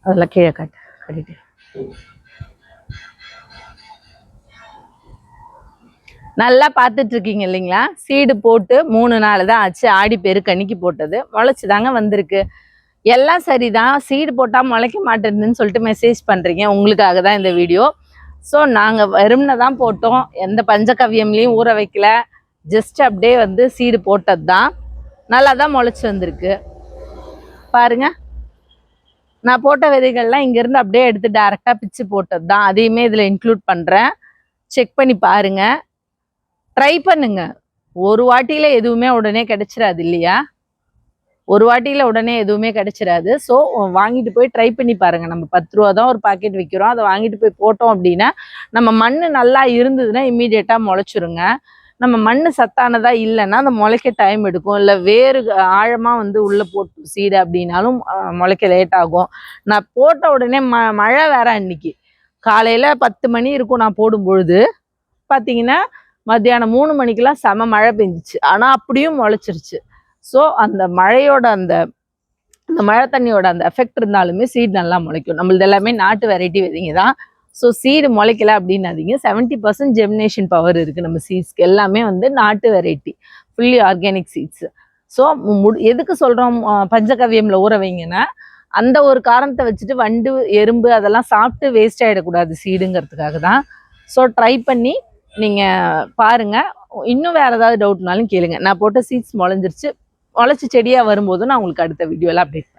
அதெல்லாம் கீழே கட்டிட்டு நல்லா பார்த்துட்டு இருக்கீங்க இல்லைங்களா? சீடு போட்டு 3 நாள் தான் ஆச்சு. ஆடி பெருக்கன்னிக்கு போட்டது முளைச்சுதாங்க வந்திருக்கு. எல்லாம் சரிதான், சீடு போட்டால் முளைக்க மாட்டேங்குதுன்னு சொல்லிட்டு மெசேஜ் பண்ணுறீங்க. உங்களுக்காக தான் இந்த வீடியோ. ஸோ நாங்கள் வெறும்னு தான் போட்டோம், எந்த பஞ்சகவ்யம்லேயும் ஊற வைக்கல. ஜஸ்ட் அப்படியே வந்து சீடு போட்டது தான். நல்லா தான் முளைச்சி வந்திருக்கு பாருங்க. நான் போட்ட விதைகள்லாம் இங்கேருந்து அப்படியே எடுத்து டேரெக்டாக பிச்சு போட்டது தான். அதையுமே இதில் இன்க்ளூட் பண்ணுறேன். செக் பண்ணி பாருங்க, ட்ரை பண்ணுங்க. ஒரு வாட்டியில எதுவுமே உடனே கிடைச்சிடாது இல்லையா? ஒரு வாட்டியில உடனே எதுவுமே கிடைச்சிடாது. ஸோ வாங்கிட்டு போய் ட்ரை பண்ணி பாருங்க. நம்ம 10 ரூபா தான் ஒரு பாக்கெட் விற்கிறோம். அதை வாங்கிட்டு போய் போட்டோம் அப்படின்னா, நம்ம மண் நல்லா இருந்ததுன்னா இம்மீடியட்டாக முளைச்சிருங்க. நம்ம மண் சத்தானதா இல்லைன்னா அந்த முளைக்க டைம் எடுக்கும். இல்லை வேறு ஆழமாக வந்து உள்ளே போட்டு சீடு அப்படின்னாலும் முளைக்க லேட் ஆகும். நான் போட்ட உடனே மழை வேற அன்னைக்கு காலையில் 10 மணி இருக்கும். நான் போடும் பொழுது பார்த்தீங்கன்னா மத்தியானம் 3 மணிக்கெல்லாம் செம மழை பெஞ்சிச்சு. ஆனால் அப்படியும் முளைச்சிருச்சு. ஸோ அந்த மழையோட அந்த மழை தண்ணியோட அந்த எஃபெக்ட் இருந்தாலுமே சீடு நல்லா முளைக்கும். நம்மளது எல்லாமே நாட்டு வெரைட்டி விதைங்க தான். ஸோ சீடு முளைக்கல அப்படின்னாதீங்க. 70% ஜெமினேஷன் பவர் இருக்குது நம்ம சீட்ஸ்க்கு. எல்லாமே வந்து நாட்டு variety, fully organic seeds. So எதுக்கு சொல்கிறோம் பஞ்சகவ்யமில் ஊற வைங்கன்னா, அந்த ஒரு காரணத்தை வச்சுட்டு வண்டு எறும்பு அதெல்லாம் சாப்பிட்டு வேஸ்ட் ஆகிடக்கூடாது சீடுங்கிறதுக்காக தான். ஸோ ட்ரை பண்ணி நீங்கள் பாருங்கள். இன்னும் வேறு ஏதாவது டவுட்னாலும் கேளுங்க. நான் போட்ட சீட்ஸ் முளைஞ்சிருச்சு. முளைச்சி செடியாக வரும்போது நான் உங்களுக்கு அடுத்த வீடியோவில் அப்டேட்